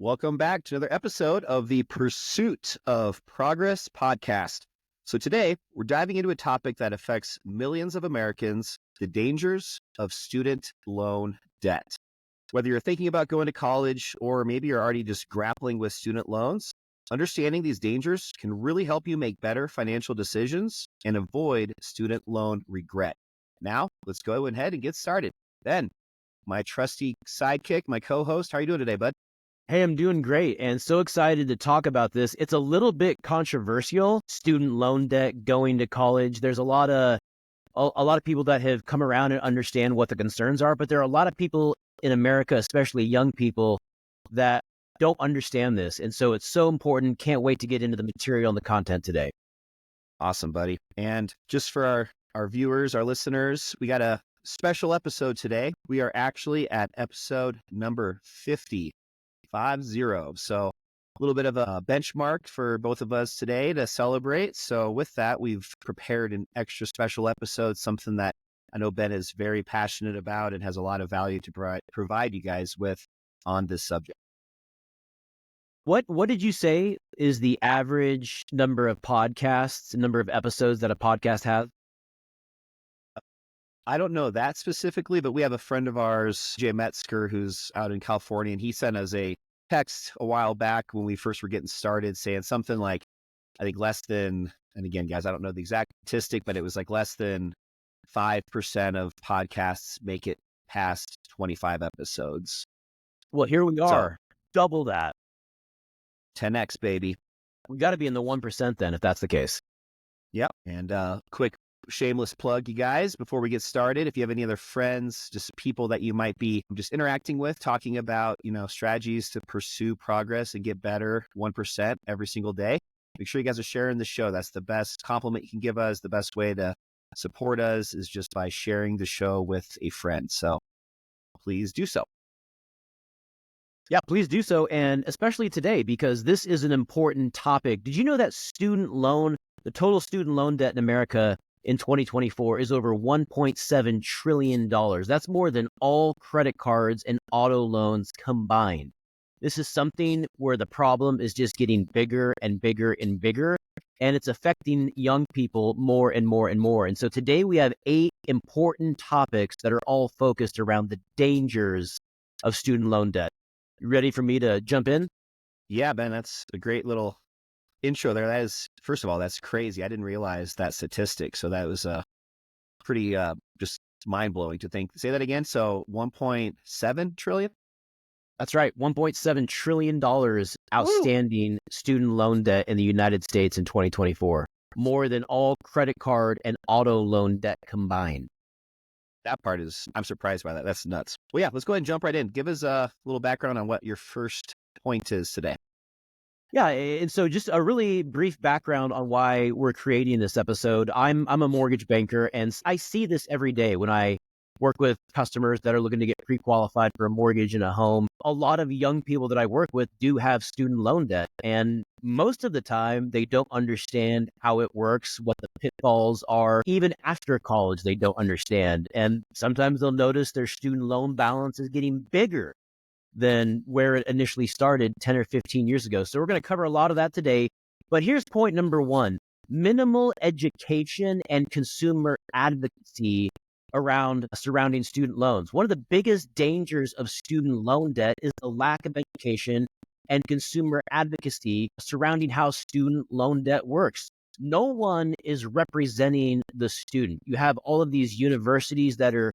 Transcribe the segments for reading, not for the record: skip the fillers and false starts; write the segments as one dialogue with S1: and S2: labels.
S1: Welcome back to another episode of the Pursuit of Progress podcast. So today we're diving into a topic that affects millions of Americans, the dangers of student loan debt. Whether you're thinking about going to college or maybe you're already just grappling with student loans, understanding these dangers can really help you make better financial decisions and avoid student loan regret. Now, let's go ahead and get started. Ben, my trusty sidekick, my co-host, how are you doing today, bud?
S2: Hey, I'm doing great and so excited to talk about this. It's a little bit controversial, student loan debt, going to college. There's a lot of people that have come around and understand what the concerns are, but there are a lot of people in America, especially young people, that don't understand this. And so it's so important. Can't wait to get into the material and the content today.
S1: Awesome, buddy. And just for our viewers, our listeners, we got a special episode today. We are actually at episode number 50. So a little bit of a benchmark for both of us today to celebrate. So with that, we've prepared an extra special episode, something that I know Ben is very passionate about and has a lot of value to provide you guys with on this subject.
S2: What did you say is the average number of podcasts, number of episodes that a podcast has?
S1: I don't know that specifically, but we have a friend of ours, Jay Metzger, who's out in California, and he sent us a text a while back when we first were getting started saying something like, I think less than, and again, guys, I don't know the exact statistic, but it was like less than 5% of podcasts make it past 25 episodes.
S2: Well, here we are, double that.
S1: 10x, baby.
S2: We got to be in the 1% then, if that's the case.
S1: Yep. And quick shameless plug, you guys, before we get started, if you have any other friends, just people that you might be just interacting with, talking about, strategies to pursue progress and get better 1% every single day, make sure you guys are sharing the show. That's the best compliment you can give us. The best way to support us is just by sharing the show with a friend. So please do so.
S2: Yeah, please do so. And especially today, because this is an important topic. Did you know that the total student loan debt in America in 2024 is over $1.7 trillion. That's more than all credit cards and auto loans combined. This is something where the problem is just getting bigger and bigger and bigger, and it's affecting young people more and more and more. And so today we have 8 important topics that are all focused around the dangers of student loan debt. You ready for me to jump in?
S1: Yeah, Ben, that's a great little intro there. That is, first of all, that's crazy. I didn't realize that statistic. So that was pretty just mind blowing to think. Say that again. So 1.7 trillion.
S2: That's right. $1.7 trillion outstanding student loan debt in the United States in 2024, more than all credit card and auto loan debt combined.
S1: That part I'm surprised by that. That's nuts. Well, yeah, let's go ahead and jump right in. Give us a little background on what your first point is today.
S2: Yeah, and so just a really brief background on why we're creating this episode. I'm a mortgage banker, and I see this every day when I work with customers that are looking to get pre-qualified for a mortgage in a home. A lot of young people that I work with do have student loan debt, and most of the time they don't understand how it works, what the pitfalls are. Even after college, they don't understand. And sometimes they'll notice their student loan balance is getting bigger than where it initially started 10 or 15 years ago. So we're going to cover a lot of that today. But here's point number 1, minimal education and consumer advocacy surrounding student loans. One of the biggest dangers of student loan debt is the lack of education and consumer advocacy surrounding how student loan debt works. No one is representing the student. You have all of these universities that are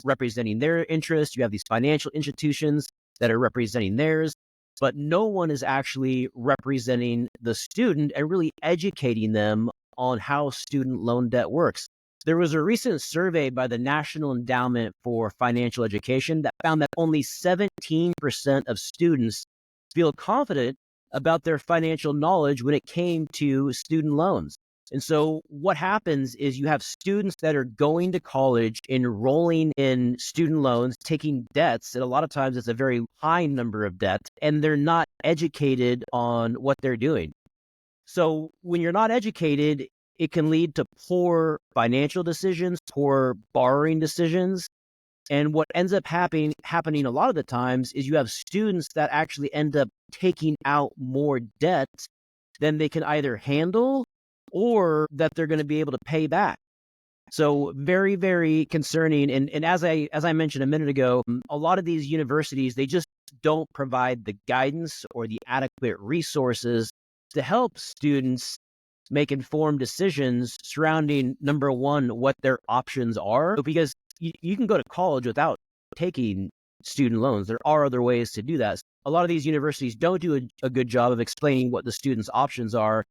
S2: representing their interests. You have these financial institutions that are representing theirs, but no one is actually representing the student and really educating them on how student loan debt works. There was a recent survey by the National Endowment for Financial Education that found that only 17% of students feel confident about their financial knowledge when it came to student loans. And so what happens is you have students that are going to college, enrolling in student loans, taking debts, and a lot of times it's a very high number of debts, and they're not educated on what they're doing. So when you're not educated, it can lead to poor financial decisions, poor borrowing decisions, And what ends up happening a lot of the times is you have students that actually end up taking out more debt than they can either handle or that they're going to be able to pay back. So very, very concerning. And as I mentioned a minute ago, a lot of these universities, they just don't provide the guidance or the adequate resources to help students make informed decisions surrounding, number one, what their options are. Because you can go to college without taking student loans. There are other ways to do that. A lot of these universities don't do a good job of explaining what the students' options are.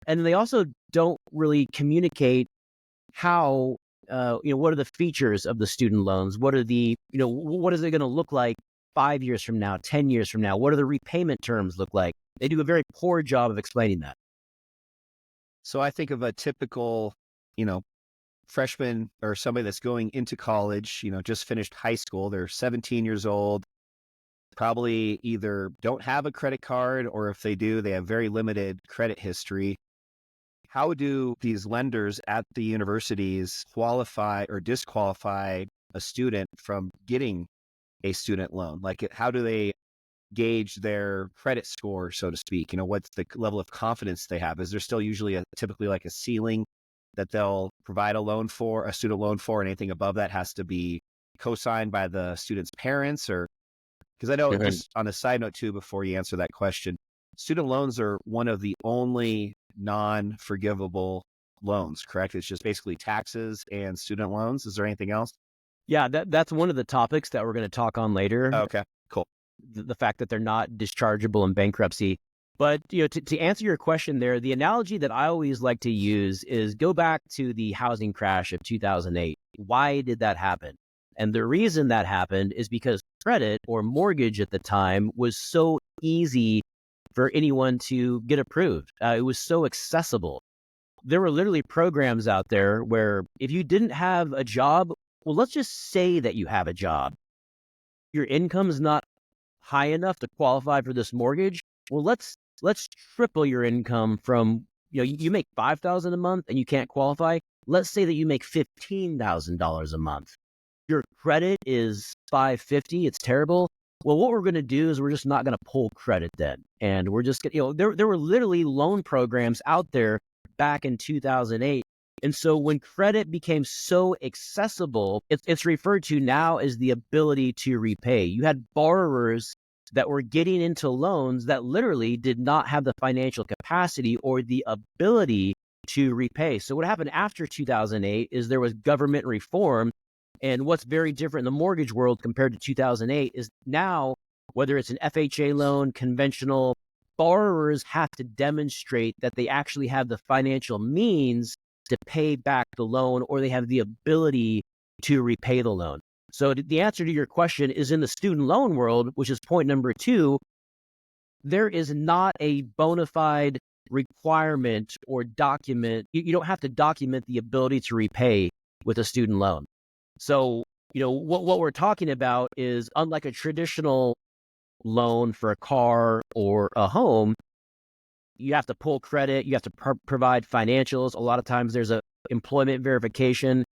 S2: And they also don't really communicate how, what are the features of the student loans? What are what is it going to look like 5 years from now, 10 years from now? What do the repayment terms look like? They do a very poor job of explaining that.
S1: So I think of a typical, you know, freshman or somebody that's going into college, just finished high school. They're 17 years old, probably either don't have a credit card, or if they do, they have very limited credit history. How do these lenders at the universities qualify or disqualify a student from getting a student loan? Like, how do they gauge their credit score, so to speak? What's the level of confidence they have? Is there still usually typically like a ceiling that they'll provide a student loan for, and anything above that has to be co-signed by the student's parents? Or, because I know, just on a side note too, before you answer that question, student loans are one of the only non-forgivable loans, correct? It's just basically taxes and student loans. Is there anything else?
S2: Yeah, that's one of the topics that we're going to talk on later.
S1: Okay, cool.
S2: The fact that they're not dischargeable in bankruptcy. But to answer your question there, the analogy that I always like to use is go back to the housing crash of 2008. Why did that happen? And the reason that happened is because credit or mortgage at the time was so easy for anyone to get approved. It was so accessible. There were literally programs out there where if you didn't have a job, well, let's just say that you have a job. Your income's not high enough to qualify for this mortgage. Well, let's triple your income from, you make $5,000 a month and you can't qualify. Let's say that you make $15,000 a month. Your credit is 550. It's terrible. Well, what we're going to do is we're just not going to pull credit then. And we're just going to, there were literally loan programs out there back in 2008. And so when credit became so accessible, it's referred to now as the ability to repay. You had borrowers that were getting into loans that literally did not have the financial capacity or the ability to repay. So what happened after 2008 is there was government reform. And what's very different in the mortgage world compared to 2008 is now, whether it's an FHA loan, conventional, borrowers have to demonstrate that they actually have the financial means to pay back the loan, or they have the ability to repay the loan. So the answer to your question is, in the student loan world, which is point number 2, there is not a bona fide requirement or document. You don't have to document the ability to repay with a student loan. So, what we're talking about is, unlike a traditional loan for a car or a home, you have to pull credit, you have to provide financials. A lot of times there's a employment verification.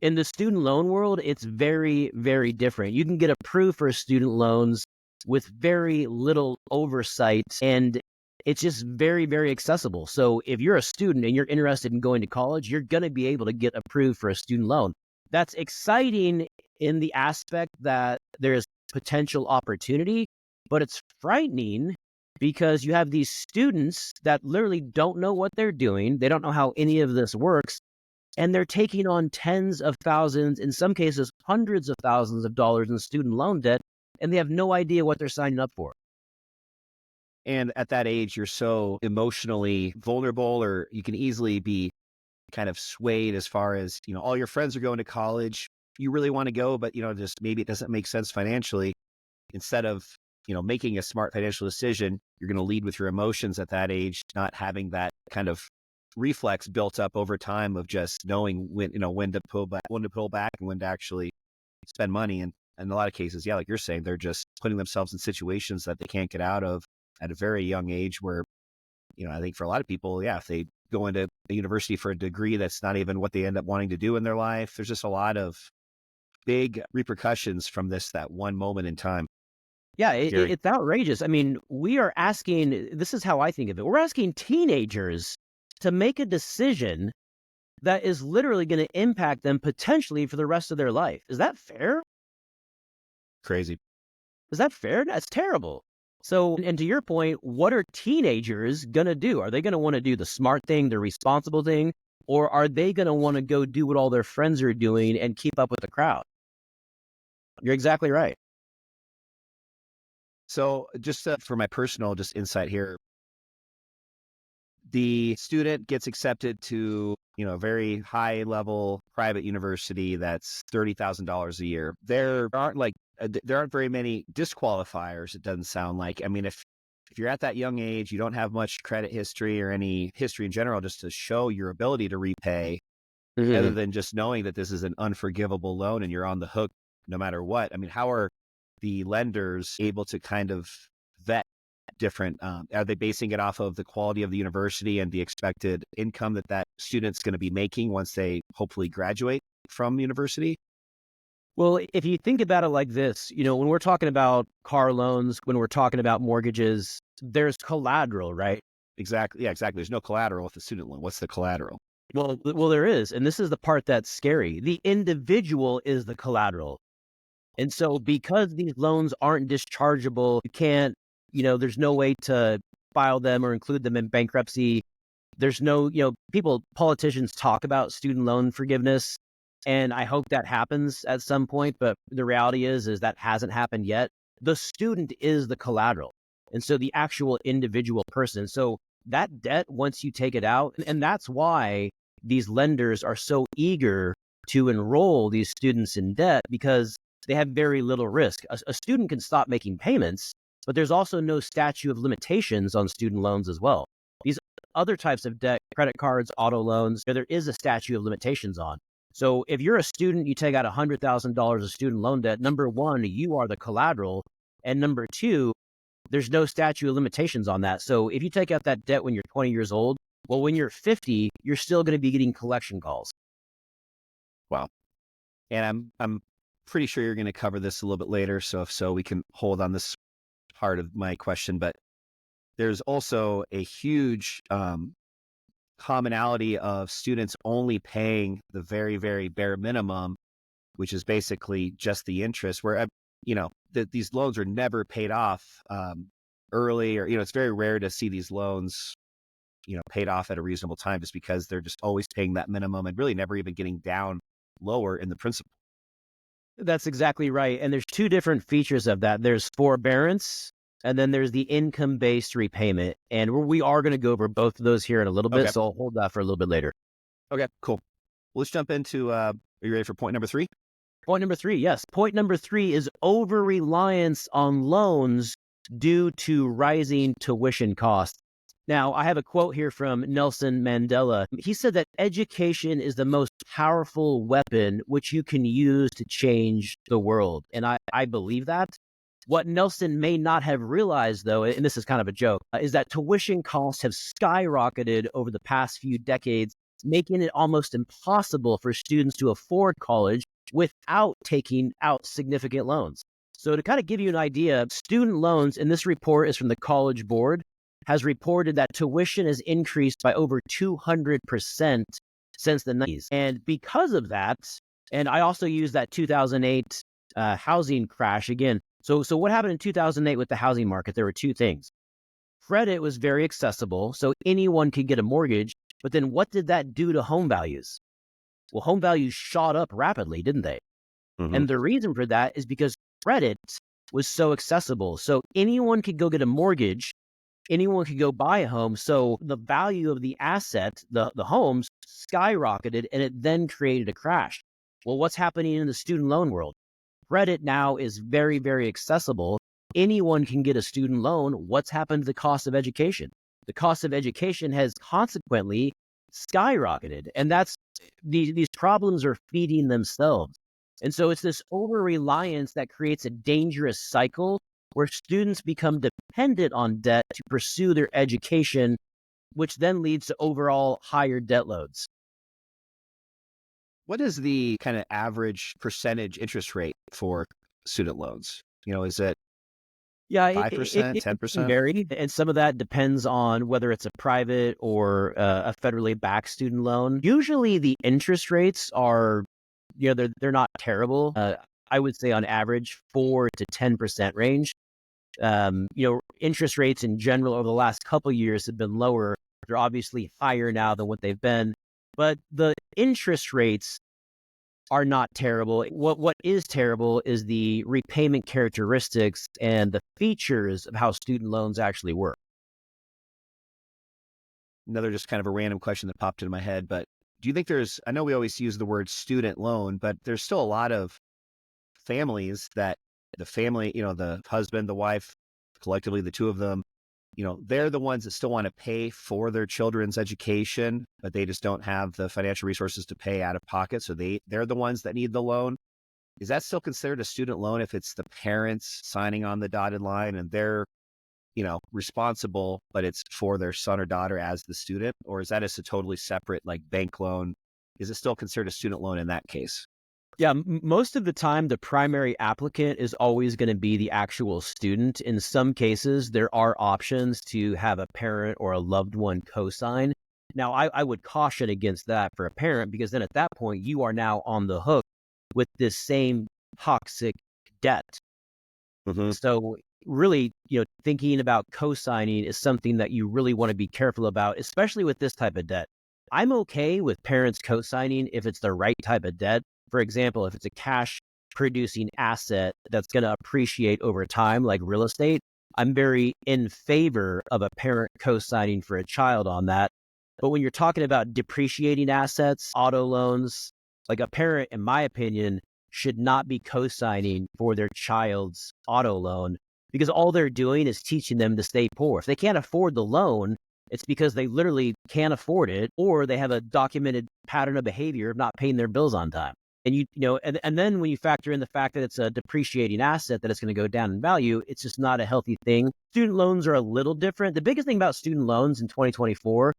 S2: In the student loan world, it's very, very different. You can get approved for student loans with very little oversight, and it's just very, very accessible. So if you're a student and you're interested in going to college, you're going to be able to get approved for a student loan. That's exciting in the aspect that there's potential opportunity, but it's frightening because you have these students that literally don't know what they're doing. They don't know how any of this works. And they're taking on tens of thousands, in some cases, hundreds of thousands of dollars in student loan debt, and they have no idea what they're signing up for.
S1: And at that age, you're so emotionally vulnerable, or you can easily be kind of swayed as far as, all your friends are going to college. You really want to go, but, just maybe it doesn't make sense financially. Instead of, making a smart financial decision, you're going to lead with your emotions at that age, not having that kind of reflex built up over time of just knowing when to pull back, and when to actually spend money. And in a lot of cases, yeah, like you're saying, they're just putting themselves in situations that they can't get out of at a very young age, where, I think for a lot of people, yeah, if they go into a university for a degree that's not even what they end up wanting to do in their life, there's just a lot of big repercussions from that one moment in time.
S2: Yeah,
S1: Scary.
S2: it's outrageous. I mean, we are asking, this is how I think of it. We're asking teenagers to make a decision that is literally going to impact them potentially for the rest of their life. Is that fair?
S1: Crazy.
S2: Is that fair? That's terrible. So, and to your point, what are teenagers going to do? Are they going to want to do the smart thing, the responsible thing, or are they going to want to go do what all their friends are doing and keep up with the crowd? You're exactly right.
S1: So just for my personal just insight here, the student gets accepted to, a very high level private university that's $30,000 a year. There aren't very many disqualifiers. It doesn't sound like. I mean, if you're at that young age, you don't have much credit history or any history in general, just to show your ability to repay, other
S2: Mhm.
S1: than just knowing that this is an unforgivable loan and you're on the hook no matter what. I mean, how are the lenders able to kind of vet different, are they basing it off of the quality of the university and the expected income that student's going to be making once they hopefully graduate from university?
S2: Well, if you think about it like this, when we're talking about car loans, when we're talking about mortgages, there's collateral, right?
S1: Exactly. Yeah, exactly. There's no collateral with the student loan. What's the collateral?
S2: Well, there is. And this is the part that's scary. The individual is the collateral. And so because these loans aren't dischargeable, you can't, there's no way to file them or include them in bankruptcy. There's no, politicians talk about student loan forgiveness, and I hope that happens at some point. But the reality is that hasn't happened yet. The student is the collateral. And so the actual individual person. So that debt, once you take it out, and that's why these lenders are so eager to enroll these students in debt, because they have very little risk. A student can stop making payments, but there's also no statute of limitations on student loans as well. These other types of debt, credit cards, auto loans, there is a statute of limitations on. So if you're a student, you take out $100,000 of student loan debt, number one, you are the collateral. And number two, there's no statute of limitations on that. So if you take out that debt when you're 20 years old, well, when you're 50, you're still going to be getting collection calls.
S1: Wow. And I'm pretty sure you're going to cover this a little bit later. So if so, we can hold on this part of my question. But there's also a huge commonality of students only paying the very, very bare minimum, which is basically just the interest, where, these loans are never paid off early, or, it's very rare to see these loans, paid off at a reasonable time, just because they're just always paying that minimum and really never even getting down lower in the principal.
S2: That's exactly right. And there's two different features of that. There's forbearance, and then there's the income-based repayment. And we are going to go over both of those here in a little bit,
S1: Okay.
S2: so I'll hold that for a little bit later.
S1: Okay, cool. Well, let's jump into, are you ready for point number 3?
S2: Point number 3, yes. Point number 3 is over-reliance on loans due to rising tuition costs. Now, I have a quote here from Nelson Mandela. He said that education is the most powerful weapon which you can use to change the world. And I believe that. What Nelson may not have realized, though, and this is kind of a joke, is that tuition costs have skyrocketed over the past few decades, making it almost impossible for students to afford college without taking out significant loans. So to kind of give you an idea, student loans, and this report is from the College Board, has reported that tuition has increased by over 200% since the 90s. And because of that, and I also use that 2008 housing crash again. So what happened in 2008 with the housing market? There were two things. Credit was very accessible, so anyone could get a mortgage. But then what did that do to home values? Well, home values shot up rapidly, didn't they?
S1: Mm-hmm.
S2: And the reason for that is because credit was so accessible. So anyone could go get a mortgage, anyone could go buy a home. So the value of the asset, the homes, skyrocketed, and it then created a crash. Well, what's happening in the student loan world? Credit now is very, very accessible. Anyone can get a student loan. What's happened to the cost of education? The cost of education has consequently skyrocketed. And these problems are feeding themselves. And so it's this over-reliance that creates a dangerous cycle where students become dependent on debt to pursue their education, which then leads to overall higher debt loads.
S1: What is the kind of average percentage interest rate for student loans? Is it
S2: Yeah, it, it,
S1: 5%,
S2: it it can
S1: 10%?
S2: vary. And some of that depends on whether it's a private or a federally backed student loan. Usually the interest rates are, they're not terrible. I would say on average 4 to 10% range. Interest rates in general over the last couple of years have been lower. They're obviously higher now than what they've been, but the interest rates are not terrible. What is terrible is the repayment characteristics and the features of how student loans actually work.
S1: Another just kind of a random question that popped into my head, but do you think I know we always use the word student loan, but there's still a lot of families that the family, the husband, the wife, collectively, the two of them, they're the ones that still want to pay for their children's education, but they just don't have the financial resources to pay out of pocket. So they're the ones that need the loan. Is that still considered a student loan if it's the parents signing on the dotted line and they're, responsible, but it's for their son or daughter as the student? Or is that just a totally separate like bank loan? Is it still considered a student loan in that case?
S2: Yeah, most of the time, the primary applicant is always going to be the actual student. In some cases, there are options to have a parent or a loved one co-sign. Now, I would caution against that for a parent because then at that point, you are now on the hook with this same toxic debt.
S1: Mm-hmm.
S2: So really, thinking about co-signing is something that you really want to be careful about, especially with this type of debt. I'm okay with parents co-signing if it's the right type of debt. For example, if it's a cash producing asset that's going to appreciate over time, like real estate, I'm very in favor of a parent co-signing for a child on that. But when you're talking about depreciating assets, auto loans, like a parent, in my opinion, should not be co-signing for their child's auto loan because all they're doing is teaching them to stay poor. If they can't afford the loan, it's because they literally can't afford it or they have a documented pattern of behavior of not paying their bills on time. And and then when you factor in the fact that it's a depreciating asset that it's going to go down in value, it's just not a healthy thing. Student loans are a little different. The biggest thing about student loans in 2024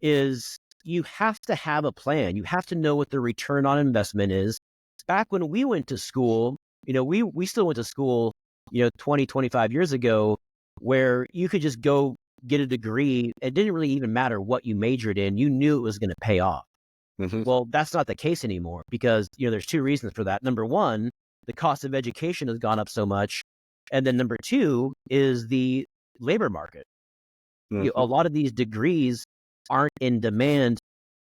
S2: is you have to have a plan. You have to know what the return on investment is. Back when we went to school, we still went to school, 20, 25 years ago, where you could just go get a degree. It didn't really even matter what you majored in. You knew it was going to pay off.
S1: Mm-hmm.
S2: Well, that's not the case anymore because, there's two reasons for that. Number one, the cost of education has gone up so much. And then number two is the labor market.
S1: Mm-hmm.
S2: A lot of these degrees aren't in demand.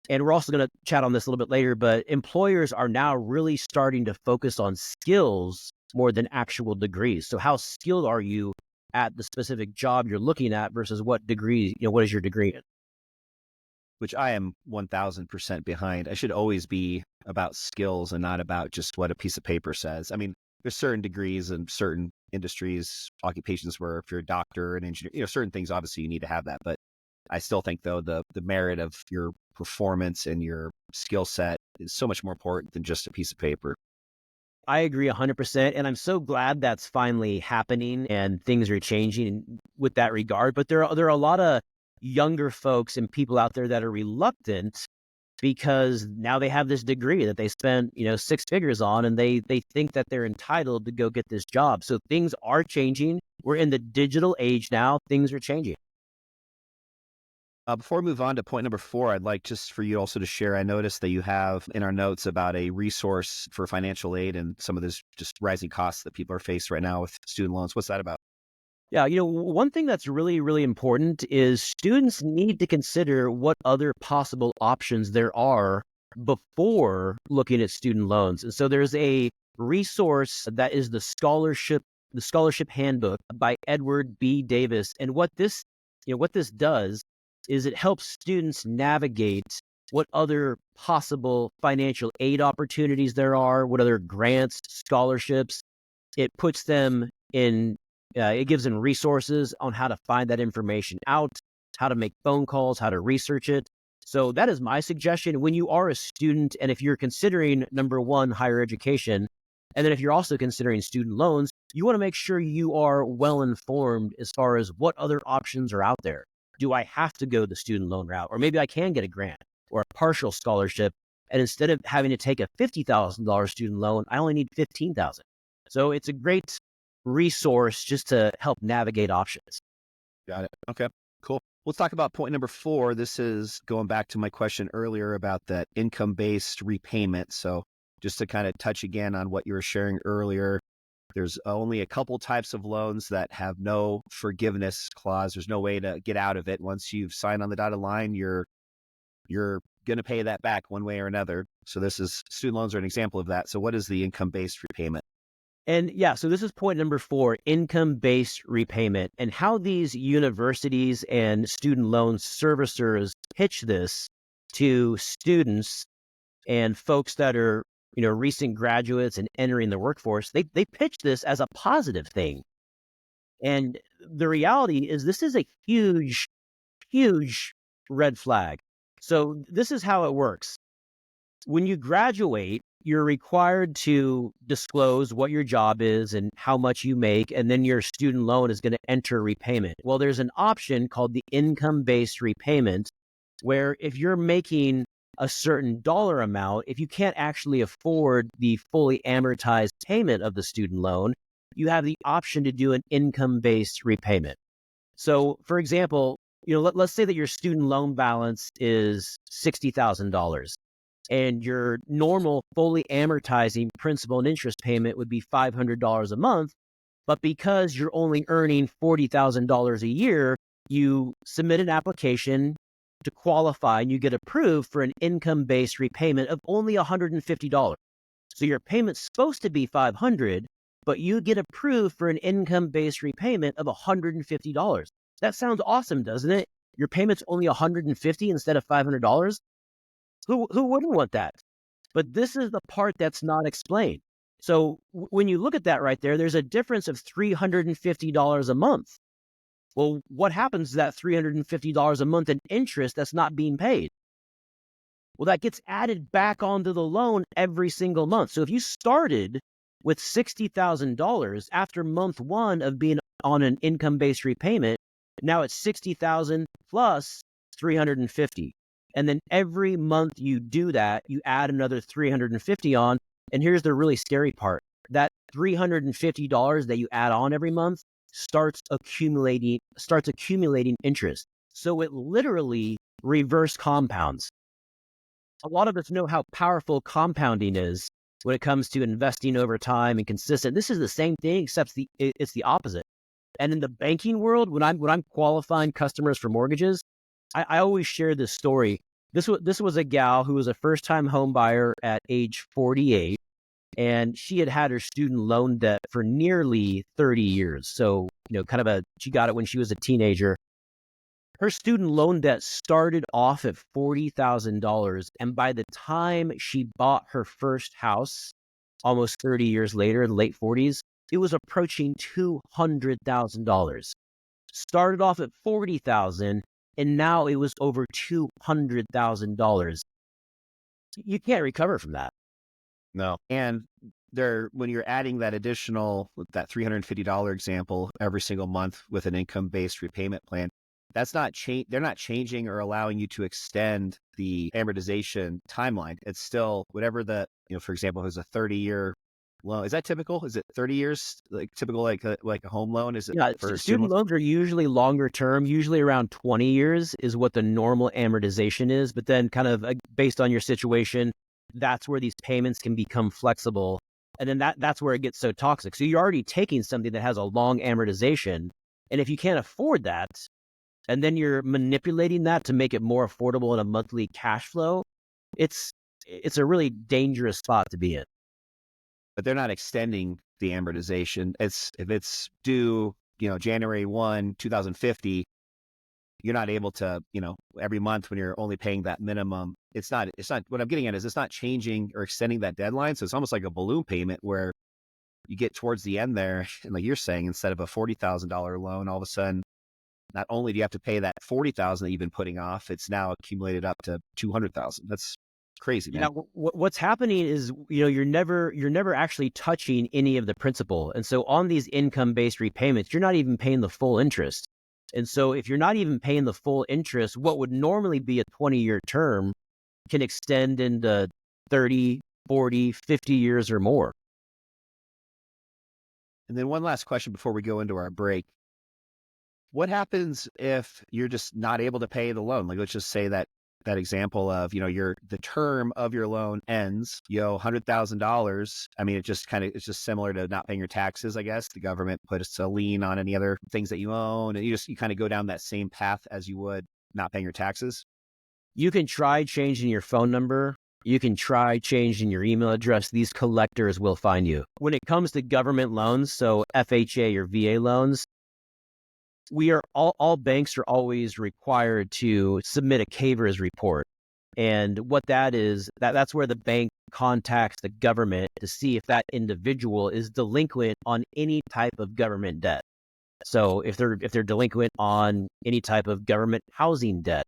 S2: And we're also going to chat on this a little bit later, but employers are now really starting to focus on skills more than actual degrees. So how skilled are you at the specific job you're looking at versus what degree, what is your degree in?
S1: Which I am 1000% behind. I should always be about skills and not about just what a piece of paper says. I mean, there's certain degrees and certain industries, occupations where if you're a doctor, an engineer, certain things, obviously you need to have that. But I still think though, the merit of your performance and your skill set is so much more important than just a piece of paper.
S2: I agree 100%. And I'm so glad that's finally happening and things are changing with that regard. But there are a lot of younger folks and people out there that are reluctant because now they have this degree that they spent, 6 figures on and they think that they're entitled to go get this job. So things are changing. We're in the digital age now. Things are changing.
S1: Before we move on to point number 4, I'd like just for you also to share. I noticed that you have in our notes about a resource for financial aid and some of this just rising costs that people are faced right now with student loans. What's that about?
S2: Yeah, one thing that's really, really important is students need to consider what other possible options there are before looking at student loans. And so there's a resource that is the scholarship handbook by Edward B. Davis. And what this does is it helps students navigate what other possible financial aid opportunities there are, what other grants, scholarships. It puts them in it gives them resources on how to find that information out, how to make phone calls, how to research it. So that is my suggestion when you are a student and if you're considering number one, higher education, and then if you're also considering student loans, you want to make sure you are well informed as far as what other options are out there. Do I have to go the student loan route? Or maybe I can get a grant or a partial scholarship And instead of having to take a $50,000 student loan, I only need $15,000. So it's a great resource just to help navigate options.
S1: Got it. Okay, cool. Let's talk about point number 4. This is going back to my question earlier about that income-based repayment. So just to kind of touch again on what you were sharing earlier, there's only a couple types of loans that have no forgiveness clause. There's no way to get out of it. Once you've signed on the dotted line, you're going to pay that back one way or another. So student loans are an example of that. So what is the income-based repayment?
S2: And yeah, so this is point number 4, income-based repayment, and how these universities and student loan servicers pitch this to students and folks that are, recent graduates and entering the workforce. They pitch this as a positive thing. And the reality is this is a huge, huge red flag. So this is how it works. When you graduate, you're required to disclose what your job is and how much you make, and then your student loan is going to enter repayment. Well, there's an option called the income-based repayment, where if you're making a certain dollar amount, if you can't actually afford the fully amortized payment of the student loan, you have the option to do an income-based repayment. So, for example, let's say that your student loan balance is $60,000. And your normal fully amortizing principal and interest payment would be $500 a month. But because you're only earning $40,000 a year, you submit an application to qualify and you get approved for an income-based repayment of only $150. So your payment's supposed to be $500, but you get approved for an income-based repayment of $150. That sounds awesome, doesn't it? Your payment's only $150 instead of $500. Who wouldn't want that? But this is the part that's not explained. So when you look at that right there, there's a difference of $350 a month. Well, what happens to that $350 a month in interest that's not being paid? Well, that gets added back onto the loan every single month. So if you started with $60,000 after month 1 of being on an income-based repayment, now it's $60,000 plus $350. And then every month you do that, you add another $350 on. And here's the really scary part. That $350 that you add on every month starts accumulating interest. So it literally reverse compounds. A lot of us know how powerful compounding is when it comes to investing over time and consistent. This is the same thing, except it's the opposite. And in the banking world, when I'm qualifying customers for mortgages, I always share this story. This was a gal who was a first-time home buyer at age 48, and she had her student loan debt for nearly 30 years. So, she got it when she was a teenager. Her student loan debt started off at $40,000, and by the time she bought her first house, almost 30 years later, in the late 40s, it was approaching $200,000. Started off at $40,000. And now it was over $200,000. You can't recover from that.
S1: No. And when you're adding that $350 example every single month with an income-based repayment plan, that's not they're not changing or allowing you to extend the amortization timeline. It's still whatever for example, if it's a 30-year loan. Is that typical? Is it 30 years, typical like a home loan? Is it for
S2: student loans are usually longer term, usually around 20 years is what the normal amortization is. But then kind of based on your situation, that's where these payments can become flexible. And then that's where it gets so toxic. So you're already taking something that has a long amortization. And if you can't afford that, and then you're manipulating that to make it more affordable in a monthly cash flow, it's a really dangerous spot to be in.
S1: But they're not extending the amortization. If it's due, January 1, 2050, you're not able to, every month when you're only paying that minimum, it's not, what I'm getting at is it's not changing or extending that deadline. So it's almost like a balloon payment where you get towards the end there. And like you're saying, instead of a $40,000 loan, all of a sudden, not only do you have to pay that $40,000 that you've been putting off, it's now accumulated up to $200,000. That's crazy, man.
S2: What's happening is, you're never actually touching any of the principal. And so on these income-based repayments, you're not even paying the full interest. And so if you're not even paying the full interest, what would normally be a 20-year term can extend into 30, 40, 50 years or more.
S1: And then one last question before we go into our break. What happens if you're just not able to pay the loan? Like, let's just say that example of, the term of your loan ends, you owe $100,000. I mean, it's just similar to not paying your taxes, I guess. The government puts a lien on any other things that you own, and you kind of go down that same path as you would not paying your taxes.
S2: You can try changing your phone number. You can try changing your email address. These collectors will find you. When it comes to government loans, so FHA or VA loans, we are all banks are always required to submit a CAVRS report. And what that is, that's where the bank contacts the government to see if that individual is delinquent on any type of government debt. So if they're delinquent on any type of government housing debt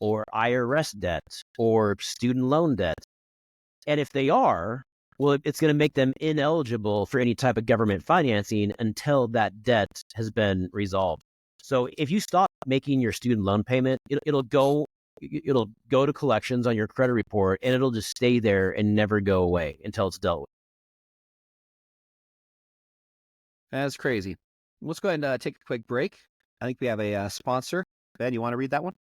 S2: or IRS debt or student loan debt, and if they are, well, it's going to make them ineligible for any type of government financing until that debt has been resolved. So if you stop making your student loan payment, it'll go to collections on your credit report, and it'll just stay there and never go away until it's dealt with.
S1: That's crazy. Let's go ahead and take a quick break. I think we have a sponsor. Ben, you want to read that one?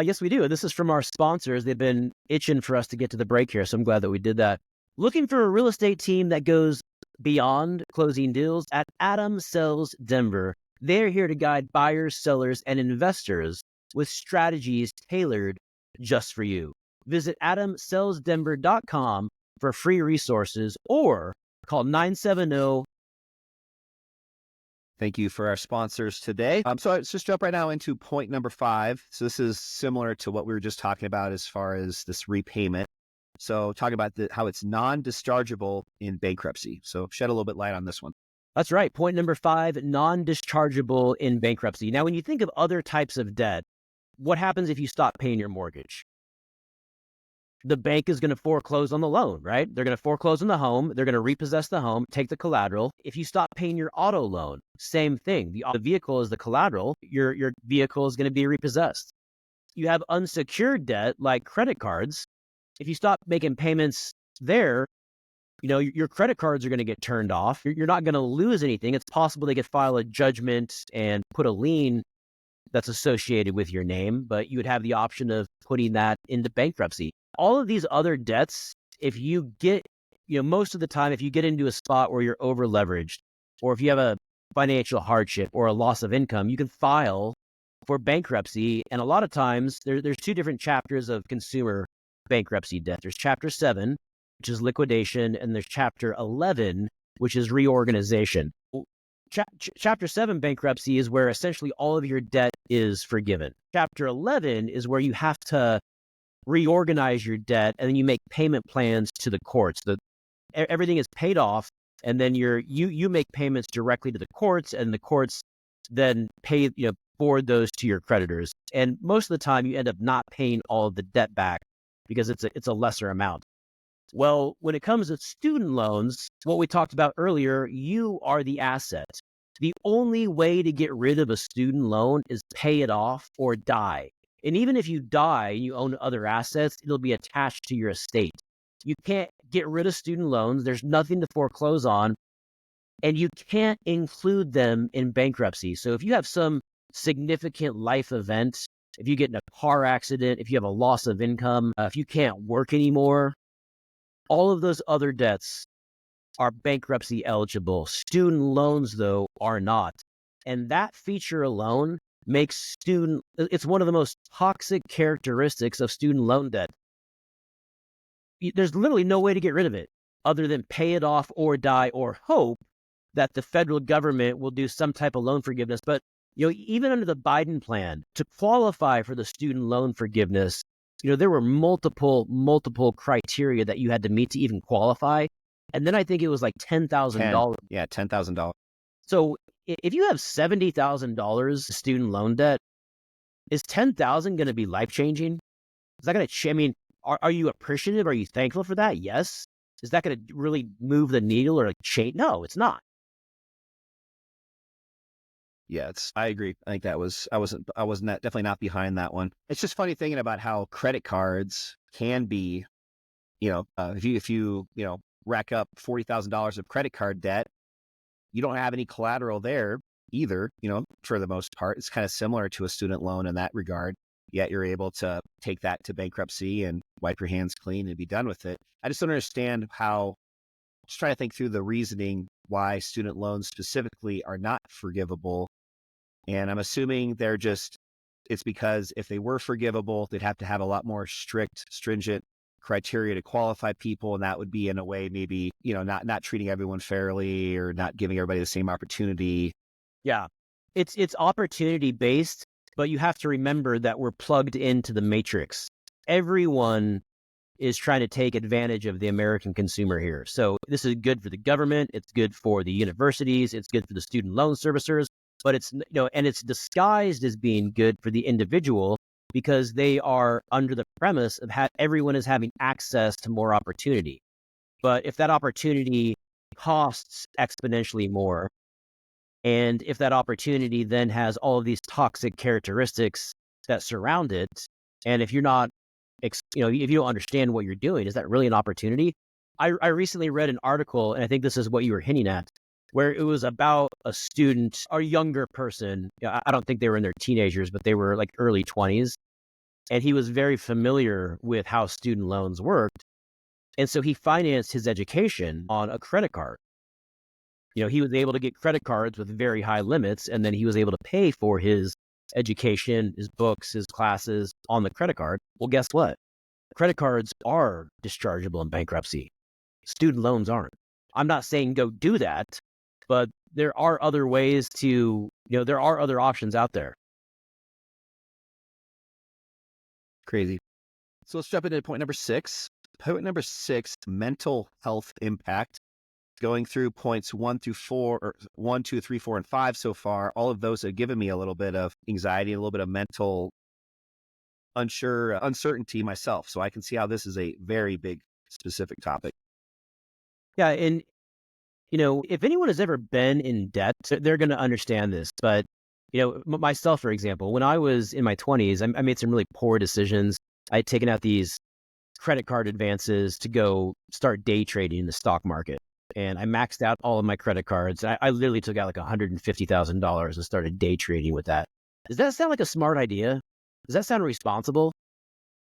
S2: Yes, we do. This is from our sponsors. They've been itching for us to get to the break here, so I'm glad that we did that. Looking for a real estate team that goes beyond closing deals? At Adam Sells Denver, they're here to guide buyers, sellers, and investors with strategies tailored just for you. Visit adamsellsdenver.com for free resources or call 970.
S1: Thank you for our sponsors today. So let's just jump right now into point number 5. So this is similar to what we were just talking about as far as this repayment. So talking about how it's non-dischargeable in bankruptcy. So shed a little bit light on this one.
S2: That's right. Point number 5, non-dischargeable in bankruptcy. Now, when you think of other types of debt, what happens if you stop paying your mortgage? The bank is going to foreclose on the loan, right? They're going to foreclose on the home. They're going to repossess the home, take the collateral. If you stop paying your auto loan, same thing. The vehicle is the collateral. Your vehicle is going to be repossessed. You have unsecured debt like credit cards. If you stop making payments there, your credit cards are going to get turned off. You're not going to lose anything. It's possible they could file a judgment and put a lien that's associated with your name, but you would have the option of putting that into bankruptcy. All of these other debts, if you get, most of the time, if you get into a spot where you're over leveraged, or if you have a financial hardship or a loss of income, you can file for bankruptcy. And a lot of times there's 2 different chapters of consumer bankruptcy debt. There's Chapter 7, which is liquidation, and there's Chapter 11, which is reorganization. Chapter 7 bankruptcy is where essentially all of your debt is forgiven. Chapter 11 is where you have to reorganize your debt, and then you make payment plans to the courts. Everything is paid off, and then you make payments directly to the courts, and the courts then pay, forward those to your creditors. And most of the time, you end up not paying all of the debt back because it's a lesser amount. Well, when it comes to student loans, what we talked about earlier, you are the asset. The only way to get rid of a student loan is pay it off or die. And even if you die and you own other assets, it'll be attached to your estate. You can't get rid of student loans. There's nothing to foreclose on, and you can't include them in bankruptcy. So if you have some significant life event, if you get in a car accident, if you have a loss of income, if you can't work anymore, all of those other debts are bankruptcy eligible. Student loans, though, are not. And that feature alone makes it's one of the most toxic characteristics of student loan debt. There's literally no way to get rid of it other than pay it off or die or hope that the federal government will do some type of loan forgiveness. But, even under the Biden plan, to qualify for the student loan forgiveness, there were multiple criteria that you had to meet to even qualify. And then I think it was like $10,000.
S1: Yeah, $10,000.
S2: So if you have $70,000 student loan debt, is $10,000 going to be life-changing? Is that going to change? I mean, are you appreciative? Are you thankful for that? Yes. Is that going to really move the needle or change? No, it's not.
S1: Yeah, I agree. I think I wasn't definitely not behind that one. It's just funny thinking about how credit cards can be, if you rack up $40,000 of credit card debt, you don't have any collateral there either, for the most part. It's kind of similar to a student loan in that regard. Yet you're able to take that to bankruptcy and wipe your hands clean and be done with it. I just don't understand just trying to think through the reasoning why student loans specifically are not forgivable. And I'm assuming it's because if they were forgivable, they'd have to have a lot more stringent criteria to qualify people. And that would be in a way, maybe, not treating everyone fairly or not giving everybody the same opportunity.
S2: Yeah. It's opportunity based, but you have to remember that we're plugged into the matrix. Everyone is trying to take advantage of the American consumer here. So this is good for the government, it's good for the universities, it's good for the student loan servicers, but and it's disguised as being good for the individual because they are under the premise of everyone is having access to more opportunity. But if that opportunity costs exponentially more, and if that opportunity then has all of these toxic characteristics that surround it, and if you're not, if you don't understand what you're doing, is that really an opportunity? I recently read an article, and I think this is what you were hinting at, where it was about a student, a younger person. I don't think they were in their teenagers, but they were like early 20s. And he was very familiar with how student loans worked. And so he financed his education on a credit card. He was able to get credit cards with very high limits, and then he was able to pay for his education, his books, his classes on the credit card. Well, guess what? Credit cards are dischargeable in bankruptcy. Student loans aren't. I'm not saying go do that, but there are other ways there are other options out there.
S1: Crazy. So let's jump into point number 6. Point number 6, mental health impact. Going through points 1 through 4, or 1, 2, 3, 4, and 5 so far, all of those have given me a little bit of anxiety, a little bit of mental uncertainty myself. So I can see how this is a very big specific topic.
S2: Yeah. And, if anyone has ever been in debt, they're going to understand this. But, myself, for example, when I was in my 20s, I made some really poor decisions. I had taken out these credit card advances to go start day trading in the stock market. And I maxed out all of my credit cards. I literally took out like $150,000 and started day trading with that. Does that sound like a smart idea? Does that sound responsible?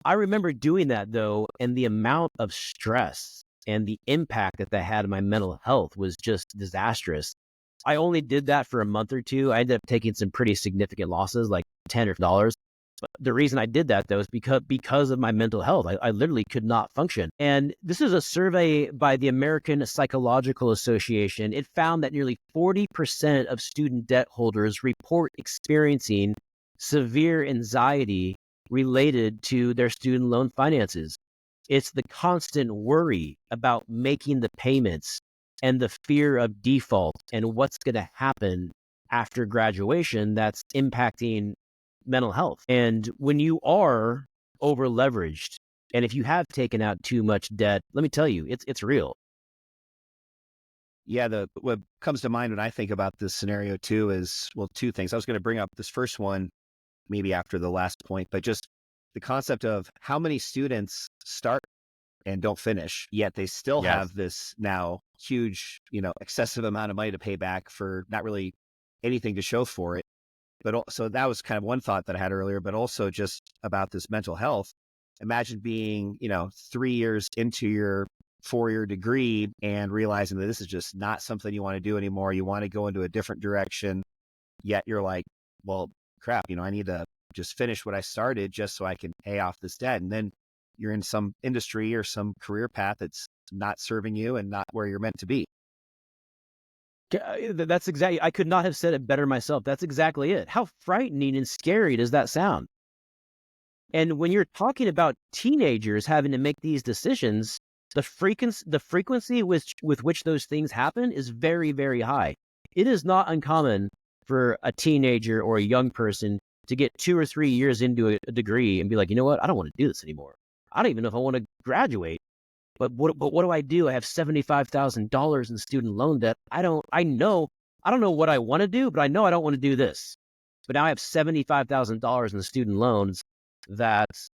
S2: I remember doing that though, and the amount of stress and the impact that had on my mental health was just disastrous. I only did that for a month or two. I ended up taking some pretty significant losses, like $10 or $50. But the reason I did that though is because of my mental health. I literally could not function. And this is a survey by the American Psychological Association. It found that nearly 40% of student debt holders report experiencing severe anxiety related to their student loan finances. It's the constant worry about making the payments and the fear of default and what's going to happen after graduation that's impacting mental health. And when you are over leveraged, and if you have taken out too much debt, let me tell you, it's real.
S1: Yeah, what comes to mind when I think about this scenario too is, well, two things. I was going to bring up this first one maybe after the last point, but just the concept of how many students start and don't finish, yet they still have this now huge, excessive amount of money to pay back for not really anything to show for it. But so that was kind of one thought that I had earlier, but also just about this mental health. Imagine being, 3 years into your 4-year degree and realizing that this is just not something you want to do anymore. You want to go into a different direction, yet you're like, well, crap, I need to just finish what I started just so I can pay off this debt. And then you're in some industry or some career path that's not serving you and not where you're meant to be.
S2: That's exactly, I could not have said it better myself. That's exactly it. How frightening and scary does that sound? And when you're talking about teenagers having to make these decisions, the frequency with which those things happen is very, very high. It is not uncommon for a teenager or a young person to get 2 or 3 years into a degree and be like, you know what? I don't want to do this anymore. I don't even know if I want to graduate. But what do? I have $75,000 in student loan debt. I know I don't know what I want to do, but I know I don't want to do this. But now I have $75,000 in student loans. That's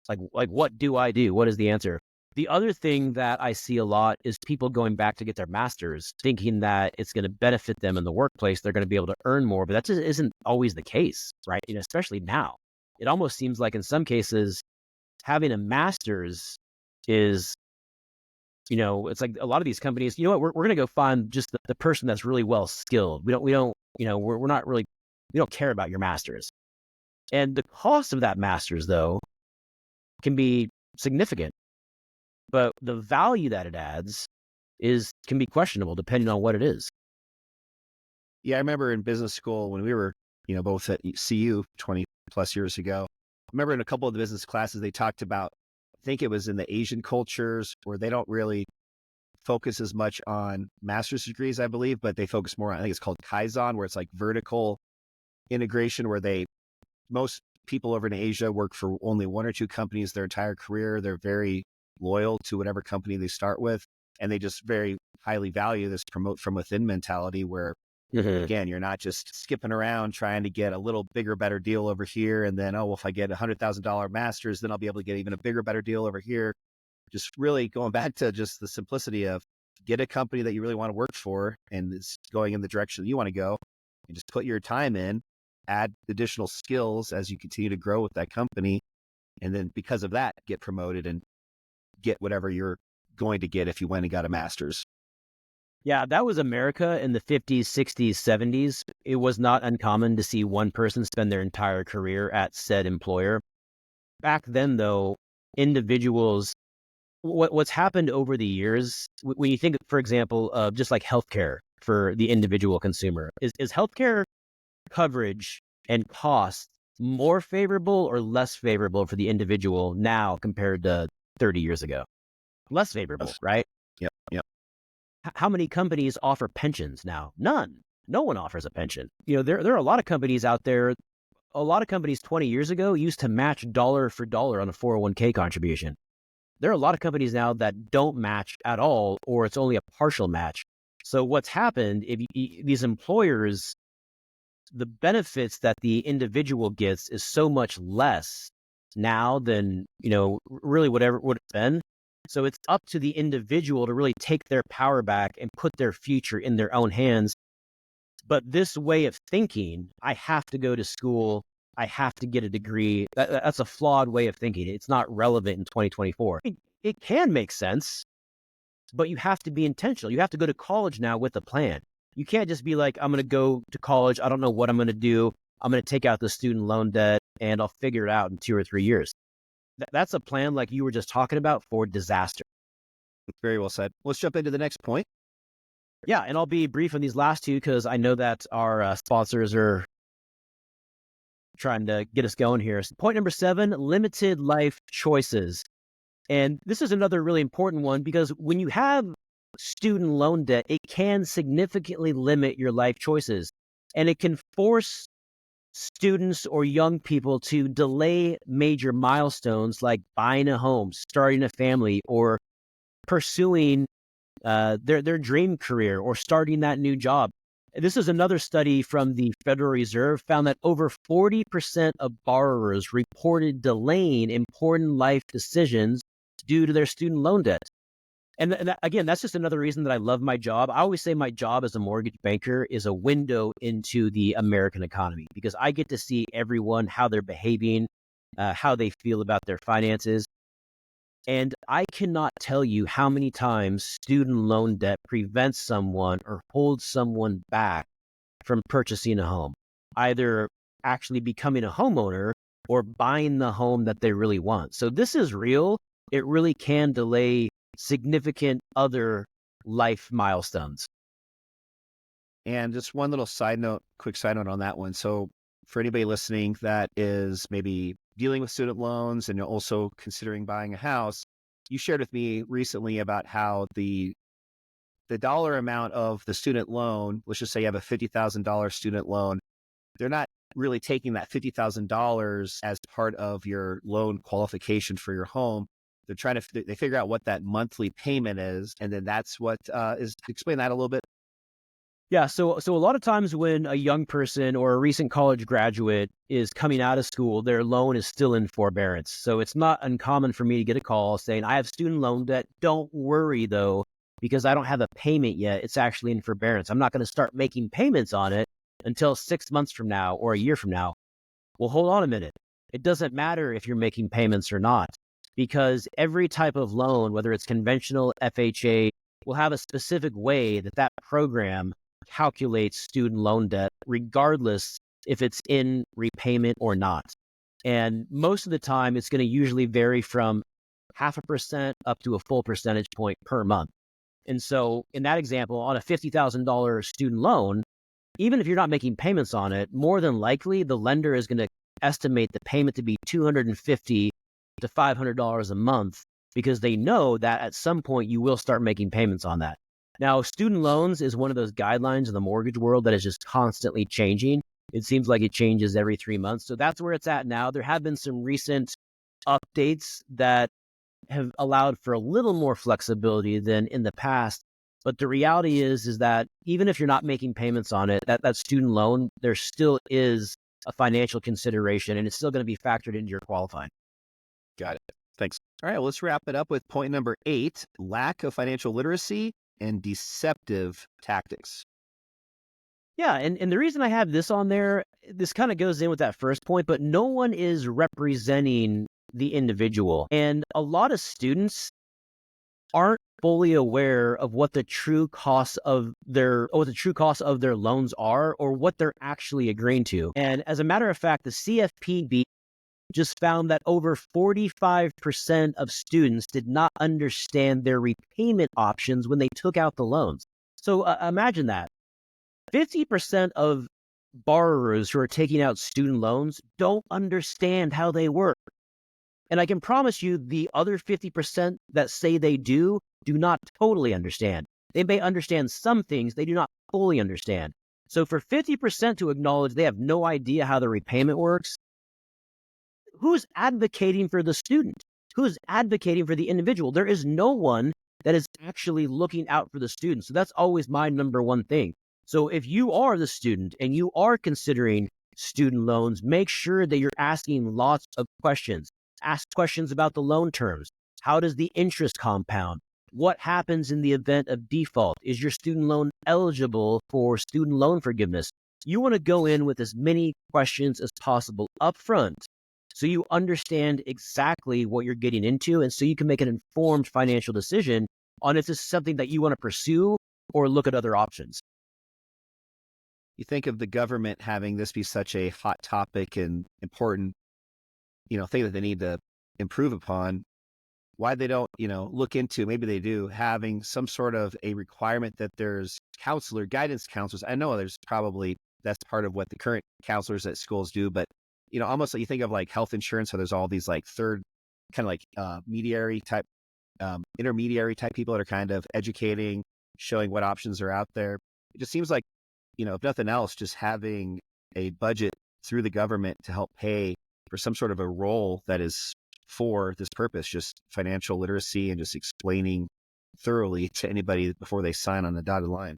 S2: like, what do I do? What is the answer? The other thing that I see a lot is people going back to get their master's, thinking that it's going to benefit them in the workplace. They're going to be able to earn more, but that just isn't always the case, right? And especially now, it almost seems like in some cases, having a master's is, it's like a lot of these companies, you know what, we're going to go find just the person that's really well skilled. We're not really, we don't care about your master's. And the cost of that master's, though, can be significant, but the value that it adds can be questionable depending on what it is.
S1: Yeah, I remember in business school when we were, both at CU 20 plus years ago. I remember in a couple of the business classes, they talked about, I think it was in the Asian cultures where they don't really focus as much on master's degrees, I believe, but they focus more on, I think it's called Kaizen, where it's like vertical integration, where most people over in Asia work for only one or two companies their entire career. They're very loyal to whatever company they start with. And they just very highly value this promote from within mentality where, again, you're not just skipping around trying to get a little bigger, better deal over here. And then, if I get $100,000 master's, then I'll be able to get even a bigger, better deal over here. Just really going back to just the simplicity of get a company that you really want to work for and is going in the direction that you want to go, and just put your time in, add additional skills as you continue to grow with that company. And then because of that, get promoted and get whatever you're going to get if you went and got a master's.
S2: Yeah, that was America in the 50s, 60s, 70s. It was not uncommon to see one person spend their entire career at said employer. Back then, though, individuals, what's happened over the years, when you think, for example, of just like healthcare for the individual consumer, is healthcare coverage and cost more favorable or less favorable for the individual now compared to 30 years ago? Less favorable, right?
S1: Yep. Yep.
S2: How many companies offer pensions now? None. No one offers a pension. There are a lot of companies out there. A lot of companies 20 years ago used to match dollar for dollar on a 401k contribution. There are a lot of companies now that don't match at all, or it's only a partial match. So what's happened, if these employers, the benefits that the individual gets is so much less now than, really whatever it would have been. So it's up to the individual to really take their power back and put their future in their own hands. But this way of thinking, I have to go to school, I have to get a degree, that's a flawed way of thinking. It's not relevant in 2024. It can make sense, but you have to be intentional. You have to go to college now with a plan. You can't just be like, I'm going to go to college, I don't know what I'm going to do, I'm going to take out the student loan debt, and I'll figure it out in 2 or 3 years. That's a plan like you were just talking about for disaster.
S1: Very well said. Let's jump into the next point.
S2: Yeah, and I'll be brief on these last two because I know that our sponsors are trying to get us going here. So point number 7, limited life choices. And this is another really important one because when you have student loan debt, it can significantly limit your life choices. And it can force students or young people to delay major milestones like buying a home, starting a family, or pursuing their dream career or starting that new job. This is another study from the Federal Reserve found that over 40% of borrowers reported delaying important life decisions due to their student loan debt. And again, that's just another reason that I love my job. I always say my job as a mortgage banker is a window into the American economy because I get to see everyone, how they're behaving, how they feel about their finances. And I cannot tell you how many times student loan debt prevents someone or holds someone back from purchasing a home, either actually becoming a homeowner or buying the home that they really want. So this is real. It really can delay significant other life milestones.
S1: And just one little quick side note on that one. So for anybody listening that is maybe dealing with student loans and you're also considering buying a house, you shared with me recently about how the dollar amount of the student loan, let's just say you have a $50,000 student loan, they're not really taking that $50,000 as part of your loan qualification for your home. They're trying to, they figure out what that monthly payment is. And then that's what explain that a little bit.
S2: Yeah, so a lot of times when a young person or a recent college graduate is coming out of school, their loan is still in forbearance. So it's not uncommon for me to get a call saying, I have student loan debt. Don't worry though, because I don't have a payment yet. It's actually in forbearance. I'm not going to start making payments on it until 6 months from now or a year from now. Well, hold on a minute. It doesn't matter if you're making payments or not, because every type of loan, whether it's conventional, FHA, will have a specific way that that program calculates student loan debt, regardless if it's in repayment or not. And most of the time, it's going to usually vary from 0.5% up to a full percentage point per month. And so in that example, on a $50,000 student loan, even if you're not making payments on it, more than likely the lender is going to estimate the payment to be $250 to $500 a month, because they know that at some point you will start making payments on that. Now, student loans is one of those guidelines in the mortgage world that is just constantly changing. It seems like it changes every 3 months. So that's where it's at now. There have been some recent updates that have allowed for a little more flexibility than in the past. But the reality is that even if you're not making payments on it, that student loan, there still is a financial consideration, and it's still going to be factored into your qualifying.
S1: Got it. Thanks. All right, well, let's wrap it up with point number 8, lack of financial literacy and deceptive tactics.
S2: Yeah, and the reason I have this on there, this kind of goes in with that first point, but no one is representing the individual. And a lot of students aren't fully aware of what the true costs of their loans are, or what they're actually agreeing to. And as a matter of fact, the CFPB just found that over 45% of students did not understand their repayment options when they took out the loans. So imagine that. 50% of borrowers who are taking out student loans don't understand how they work. And I can promise you the other 50% that say they do not totally understand. They may understand some things, they do not fully understand. So for 50% to acknowledge they have no idea how the repayment works, who's advocating for the student? Who's advocating for the individual? There is no one that is actually looking out for the student. So that's always my number one thing. So if you are the student and you are considering student loans, make sure that you're asking lots of questions. Ask questions about the loan terms. How does the interest compound? What happens in the event of default? Is your student loan eligible for student loan forgiveness? You want to go in with as many questions as possible up front, so you understand exactly what you're getting into, and so you can make an informed financial decision on if this is something that you want to pursue or look at other options.
S1: You think of the government having this be such a hot topic and important, thing that they need to improve upon. Why they don't, look into, maybe they do, having some sort of a requirement that there's guidance counselors. I know that's part of what the current counselors at schools do, but almost like you think of like health insurance, so there's all these like third kind of like intermediary type people that are kind of educating, showing what options are out there. It just seems like, if nothing else, just having a budget through the government to help pay for some sort of a role that is for this purpose, just financial literacy and just explaining thoroughly to anybody before they sign on the dotted line.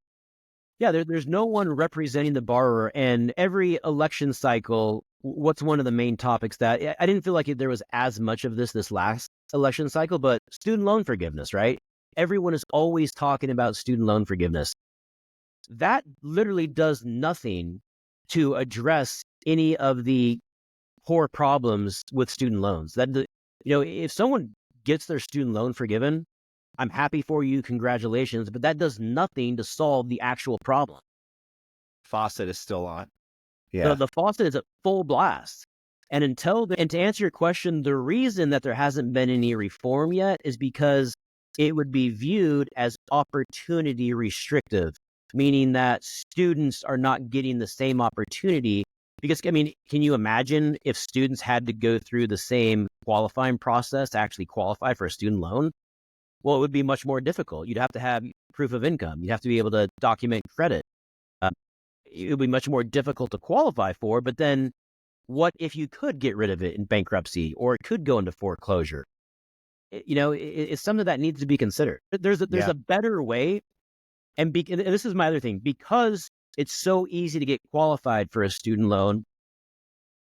S2: Yeah, there's no one representing the borrower. And every election cycle, what's one of the main topics that I didn't feel like there was as much of this last election cycle, but student loan forgiveness, right? Everyone is always talking about student loan forgiveness. That literally does nothing to address any of the core problems with student loans. If someone gets their student loan forgiven, I'm happy for you, congratulations, but that does nothing to solve the actual problem.
S1: Faucet is still on. Yeah.
S2: The faucet is at full blast. And to answer your question, the reason that there hasn't been any reform yet is because it would be viewed as opportunity restrictive, meaning that students are not getting the same opportunity. Because, can you imagine if students had to go through the same qualifying process to actually qualify for a student loan? Well, it would be much more difficult. You'd have to have proof of income. You'd have to be able to document credit. It would be much more difficult to qualify for. But then what if you could get rid of it in bankruptcy, or it could go into foreclosure? It's something that needs to be considered. There's a better way And this is my other thing, because it's so easy to get qualified for a student loan.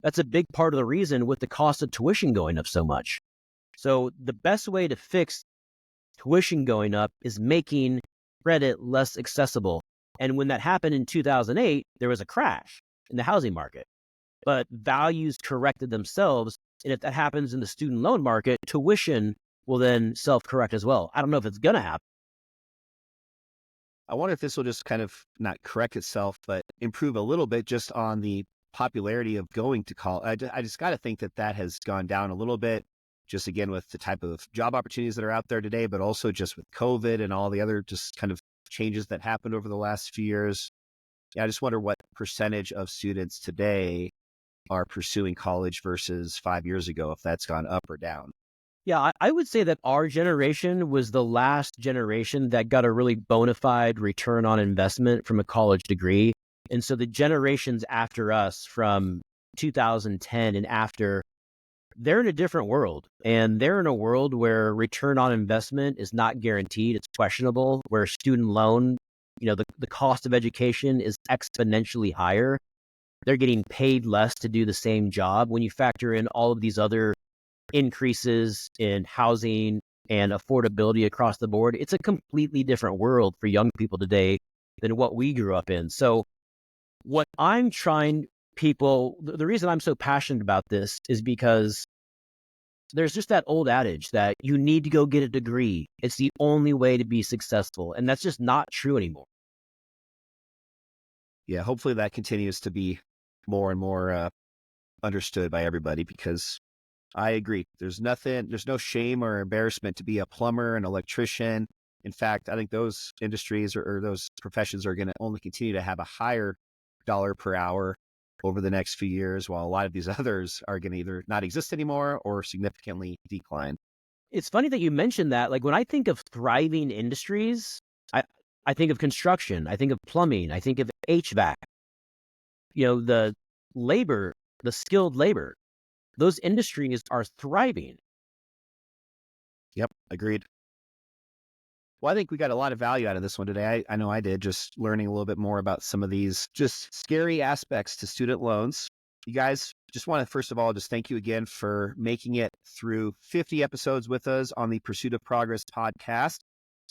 S2: That's a big part of the reason with the cost of tuition going up so much. So the best way to fix tuition going up is making credit less accessible. And when that happened in 2008, there was a crash in the housing market, but values corrected themselves. And if that happens in the student loan market, tuition will then self-correct as well. I don't know if it's going to happen.
S1: I wonder if this will just kind of not correct itself, but improve a little bit just on the popularity of going to college. I just got to think that that has gone down a little bit, just again with the type of job opportunities that are out there today, but also just with COVID and all the other just kind of changes that happened over the last few years. Yeah, I just wonder what percentage of students today are pursuing college versus 5 years ago, if that's gone up or down.
S2: Yeah, I would say that our generation was the last generation that got a really bona fide return on investment from a college degree. And so the generations after us from 2010 and after, they're in a different world. And they're in a world where return on investment is not guaranteed. It's questionable, where student loan, the cost of education is exponentially higher. They're getting paid less to do the same job. When you factor in all of these other increases in housing and affordability across the board, it's a completely different world for young people today than what we grew up in. So what I'm trying the reason I'm so passionate about this is because there's just that old adage that you need to go get a degree. It's the only way to be successful. And that's just not true anymore.
S1: Yeah, hopefully that continues to be more and more understood by everybody, because I agree. There's no shame or embarrassment to be a plumber, an electrician. In fact, I think those industries or those professions are going to only continue to have a higher dollar per hour over the next few years, while a lot of these others are going to either not exist anymore or significantly decline.
S2: It's funny that you mentioned that. Like when I think of thriving industries, I think of construction, I think of plumbing, I think of HVAC, the labor, the skilled labor. Those industries are thriving.
S1: Yep, agreed. Well, I think we got a lot of value out of this one today. I know I did, just learning a little bit more about some of these just scary aspects to student loans. You guys, just want to first of all just thank you again for making it through 50 episodes with us on the Pursuit of Progress podcast.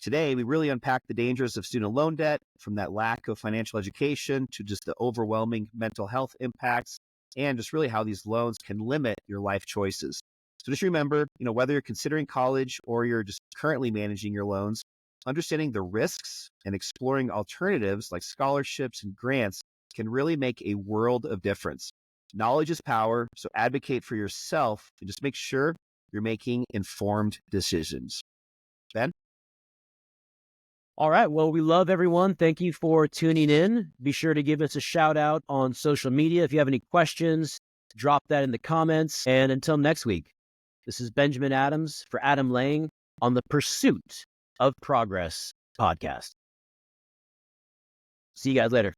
S1: Today, we really unpacked the dangers of student loan debt, from that lack of financial education to just the overwhelming mental health impacts, and just really how these loans can limit your life choices. So just remember, whether you're considering college or you're just currently managing your loans, understanding the risks and exploring alternatives like scholarships and grants can really make a world of difference. Knowledge is power, so advocate for yourself and just make sure you're making informed decisions. Ben?
S2: All right. Well, we love everyone. Thank you for tuning in. Be sure to give us a shout out on social media. If you have any questions, drop that in the comments. And until next week, this is Benjamin Adams for Adam Lang on the Pursuit of Progress podcast. See you guys later.